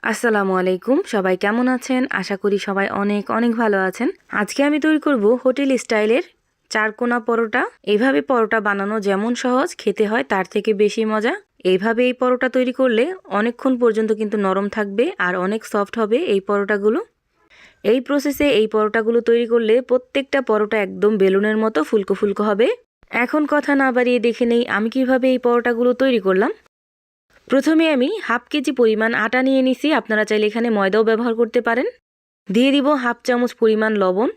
আসসালামু আলাইকুম, সবাই কেমন আছেন? আশা করি সবাই অনেক অনেক ভালো আছেন। আজকে আমি তৈরি করব হোটেল স্টাইলের চারকোনা পরোটা। এইভাবে পরোটা বানানো যেমন সহজ, খেতে হয় তার থেকে বেশি মজা। এইভাবে এই পরোটা তৈরি করলে অনেকক্ষণ পর্যন্ত কিন্তু নরম থাকবে আর অনেক সফট হবে এই পরোটাগুলো। এই প্রসেসে এই পরোটাগুলো তৈরি করলে প্রত্যেকটা পরোটা একদম বেলুনের মতো ফুলকো ফুলকো হবে। এখন কথা না বাড়িয়ে দেখে নেই আমি কিভাবে এই পরোটাগুলো তৈরি করলাম। প্রথমে আমি হাফ কেজি পরিমাণ আটা নিয়ে নিছি, আপনারা চাইলে এখানে ময়দাও ব্যবহার করতে পারেন। দিয়ে দিব হাফ চামচ পরিমাণ লবণ,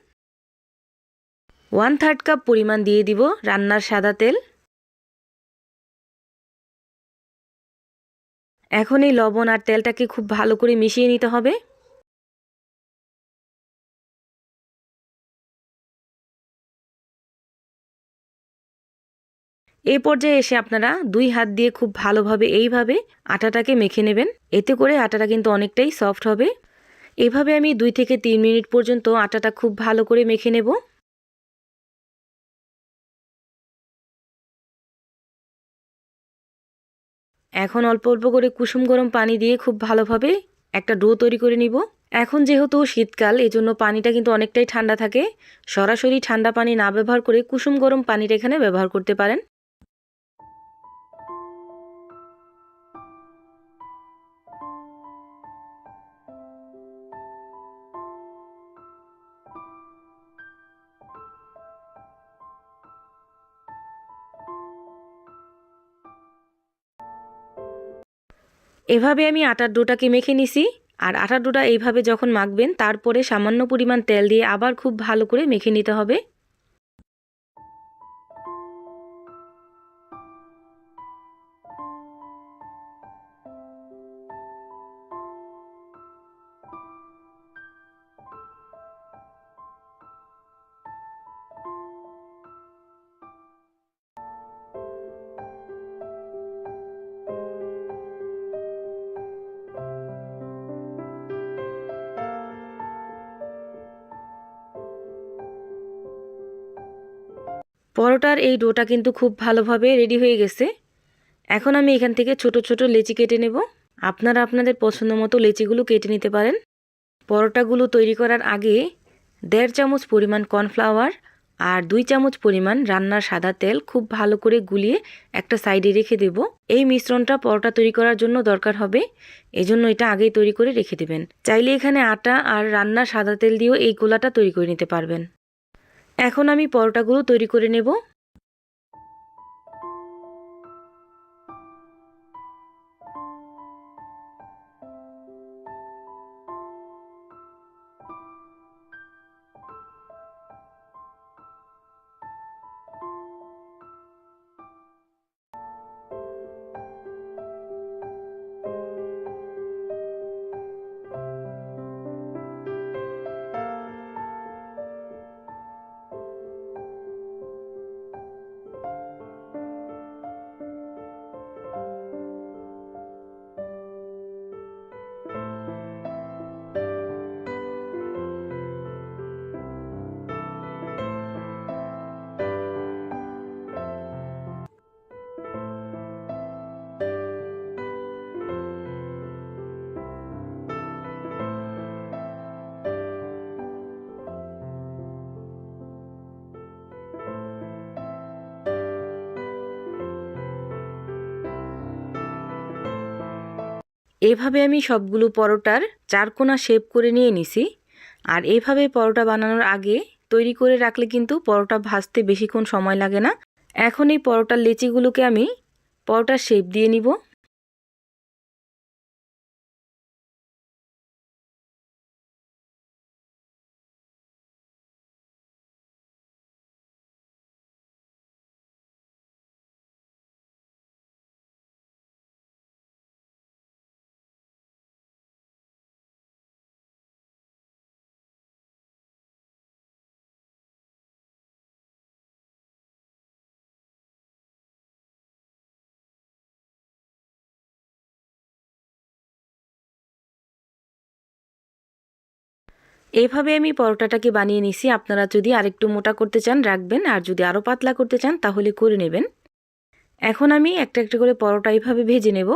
1/3 কাপ পরিমাণ দিয়ে দিব রান্নার সাদা তেল। এখন এই লবণ আর তেলটাকে খুব ভালো করে মিশিয়ে নিতে হবে। এই পর্যায়ে এসে আপনারা 2 হাত দিয়ে খুব ভালোভাবে এইভাবে আটাটাকে মেখে নেবেন। এতে করে আটাটা কিন্তু অনেকটাই সফট হবে। এভাবে আমি 2 থেকে 3 মিনিট পর্যন্ত আটাটা খুব ভালো করে মেখে নেব। এখন অল্প অল্প করে কুসুম গরম পানি দিয়ে খুব ভালোভাবে একটা ডো তৈরি করে নিব। এখন যেহেতু শীতকাল, এজন্য পানিটা কিন্তু অনেকটাই ঠান্ডা থাকে। সরাসরি ঠান্ডা পানি না ব্যবহার করে কুসুম গরম পানিটা এখানে ব্যবহার করতে পারেন। এভাবে আমি আটার ডোটাকে মেখে নিছি। আর আটার ডোটা এইভাবে যখন মাখবেন, তারপরে সামান্য পরিমাণ তেল দিয়ে আবার খুব ভালো করে মেখে নিতে হবে। পরোটার এই ডোটা কিন্তু খুব ভালোভাবে রেডি হয়ে গেছে। এখন আমি এখান থেকে ছোট ছোট লেচি কেটে নেব। আপনারা আপনাদের পছন্দ মতো লেচিগুলো কেটে নিতে পারেন। পরোটাগুলো তৈরি করার আগে 1.5 চামচ পরিমাণ কর্নফ্লাওয়ার আর 2 চামচ পরিমাণ রান্নার সাদা তেল খুব ভালো করে গুলিয়ে একটা সাইডে রেখে দেব। এই মিশ্রণটা পরোটা তৈরি করার জন্য দরকার হবে, এজন্য এটা আগেই তৈরি করে রেখে দেবেন। চাইলে এখানে আটা আর রান্নার সাদা তেল দিয়েও এই গোলাটা তৈরি করে নিতে পারবেন। এখন আমি পরোটাগুলো তৈরি করে নেব। এভাবে আমি সবগুলো পরোটার চারকোনা শেপ করে নিয়ে নিছি। আর এইভাবে পরোটা বানানোর আগে তৈরি করে রাখলে কিন্তু পরোটা ভাজতে বেশিক্ষণ সময় লাগে না। এখন এই পরোটার লেচিগুলোকে আমি পরোটার শেপ দিয়ে নিব। এইভাবে আমি পরোটাটাকে বানিয়ে নিছি। আপনারা যদি আরেকটু মোটা করতে চান রাখবেন, আর যদি আরও পাতলা করতে চান তাহলে করে নেবেন। এখন আমি একটা একটা করে পরোটা এইভাবে ভেজে নেব।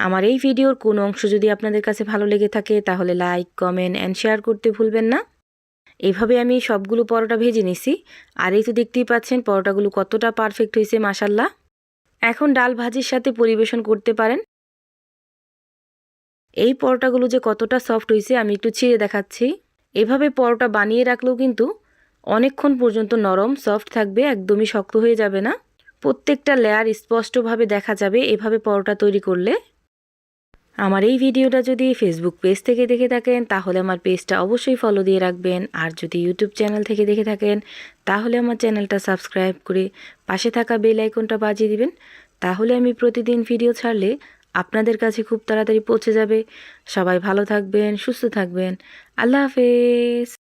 আমার এই ভিডিওর কোনো অংশ যদি আপনাদের কাছে ভালো লেগে থাকে তাহলে লাইক, কমেন্ট অ্যান্ড শেয়ার করতে ভুলবেন না। এইভাবে আমি সবগুলো পরোটা ভেজে নিছি। আর এই তো দেখতেই পাচ্ছেন পরোটাগুলো কতটা পারফেক্ট হয়েছে মাশাল্লাহ। এখন ডাল ভাজির সাথে পরিবেশন করতে পারেন। এই পরোটাগুলো যে কতটা সফট হয়েছে আমি একটু ছিঁড়ে দেখাচ্ছি। এভাবে পরোটা বানিয়ে রাখলেও কিন্তু অনেকক্ষণ পর্যন্ত নরম সফট থাকবে, একদমই শক্ত হয়ে যাবে না। প্রত্যেকটা লেয়ার স্পষ্টভাবে দেখা যাবে এভাবে পরোটা তৈরি করলে। আমার এই ভিডিওটা যদি ফেসবুক পেজ থেকে দেখে থাকেন তাহলে আমার পেজটা অবশ্যই ফলো দিয়ে রাখবেন। আর যদি ইউটিউব চ্যানেল থেকে দেখে থাকেন তাহলে আমার চ্যানেলটা সাবস্ক্রাইব করে পাশে থাকা বেল আইকনটা বাজিয়ে দিবেন। তাহলে আমি প্রতিদিন ভিডিও ছাড়লে আপনাদের কাছে খুব তাড়াতাড়ি পৌঁছে যাবে। সবাই ভালো থাকবেন, সুস্থ থাকবেন। আল্লাহ হাফেজ।